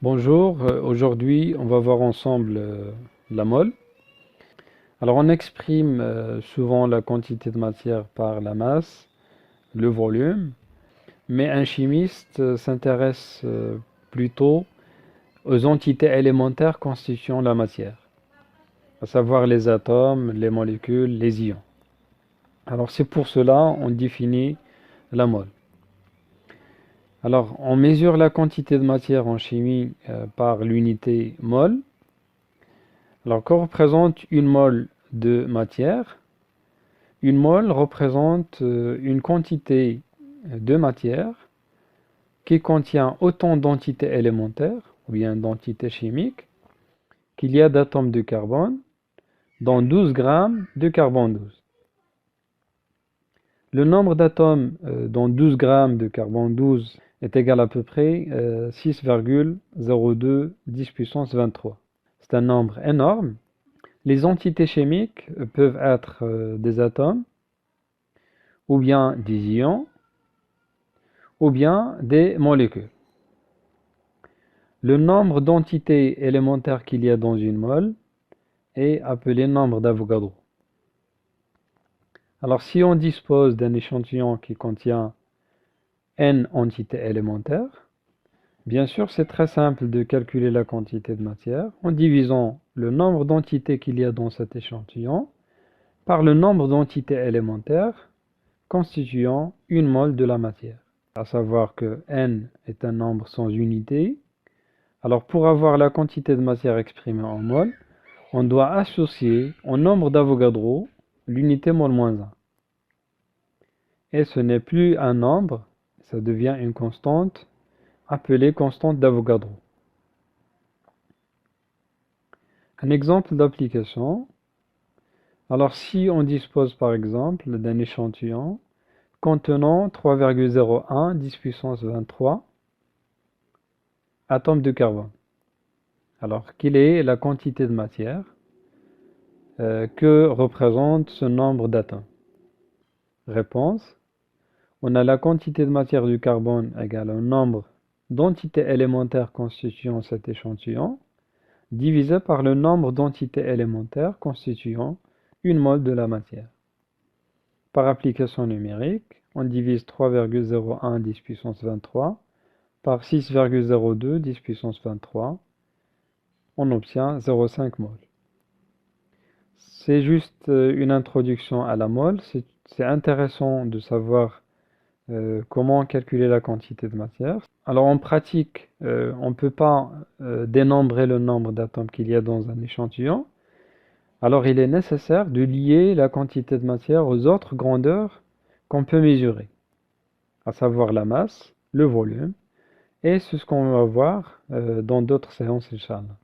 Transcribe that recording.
Bonjour, aujourd'hui on va voir ensemble la mole. Alors on exprime souvent la quantité de matière par la masse, le volume, mais un chimiste s'intéresse plutôt aux entités élémentaires constituant la matière, à savoir les atomes, les molécules, les ions. Alors c'est pour cela on définit la mole. Alors on mesure la quantité de matière en chimie par l'unité mole. Alors, qu'on représente une mole de matière? Une mole représente une quantité de matière qui contient autant d'entités élémentaires, ou bien d'entités chimiques, qu'il y a d'atomes de carbone, dans 12 grammes de carbone 12. Le nombre d'atomes dans 12 grammes de carbone 12 est égal à peu près 6,02 10 puissance 23. C'est un nombre énorme. Les entités chimiques peuvent être des atomes, ou bien des ions, ou bien des molécules. Le nombre d'entités élémentaires qu'il y a dans une mole est appelé nombre d'Avogadro. Alors si on dispose d'un échantillon qui contient n entités élémentaires, bien sûr c'est très simple de calculer la quantité de matière en divisant le nombre d'entités qu'il y a dans cet échantillon par le nombre d'entités élémentaires constituant une mole de la matière. À savoir que n est un nombre sans unité. Alors pour avoir la quantité de matière exprimée en mol, on doit associer au nombre d'Avogadro l'unité mol moins 1. Et ce n'est plus un nombre, ça devient une constante appelée constante d'Avogadro. Un exemple d'application. Alors si on dispose par exemple d'un échantillon contenant 3,01 10 puissance 23 atomes de carbone. Alors, quelle est la quantité de matière que représente ce nombre d'atomes? Réponse. On a la quantité de matière du carbone égale au nombre d'entités élémentaires constituant cet échantillon, divisé par le nombre d'entités élémentaires constituant une mole de la matière. Par application numérique, on divise 3,01 10 puissance 23 par 6,02 10 puissance 23. On obtient 0,5 mol. C'est juste une introduction à la mole. C'est intéressant de savoir comment calculer la quantité de matière. Alors en pratique, on ne peut pas dénombrer le nombre d'atomes qu'il y a dans un échantillon. Alors il est nécessaire de lier la quantité de matière aux autres grandeurs qu'on peut mesurer, à savoir la masse, le volume, et c'est ce qu'on va voir dans d'autres séances, Inch'Allah.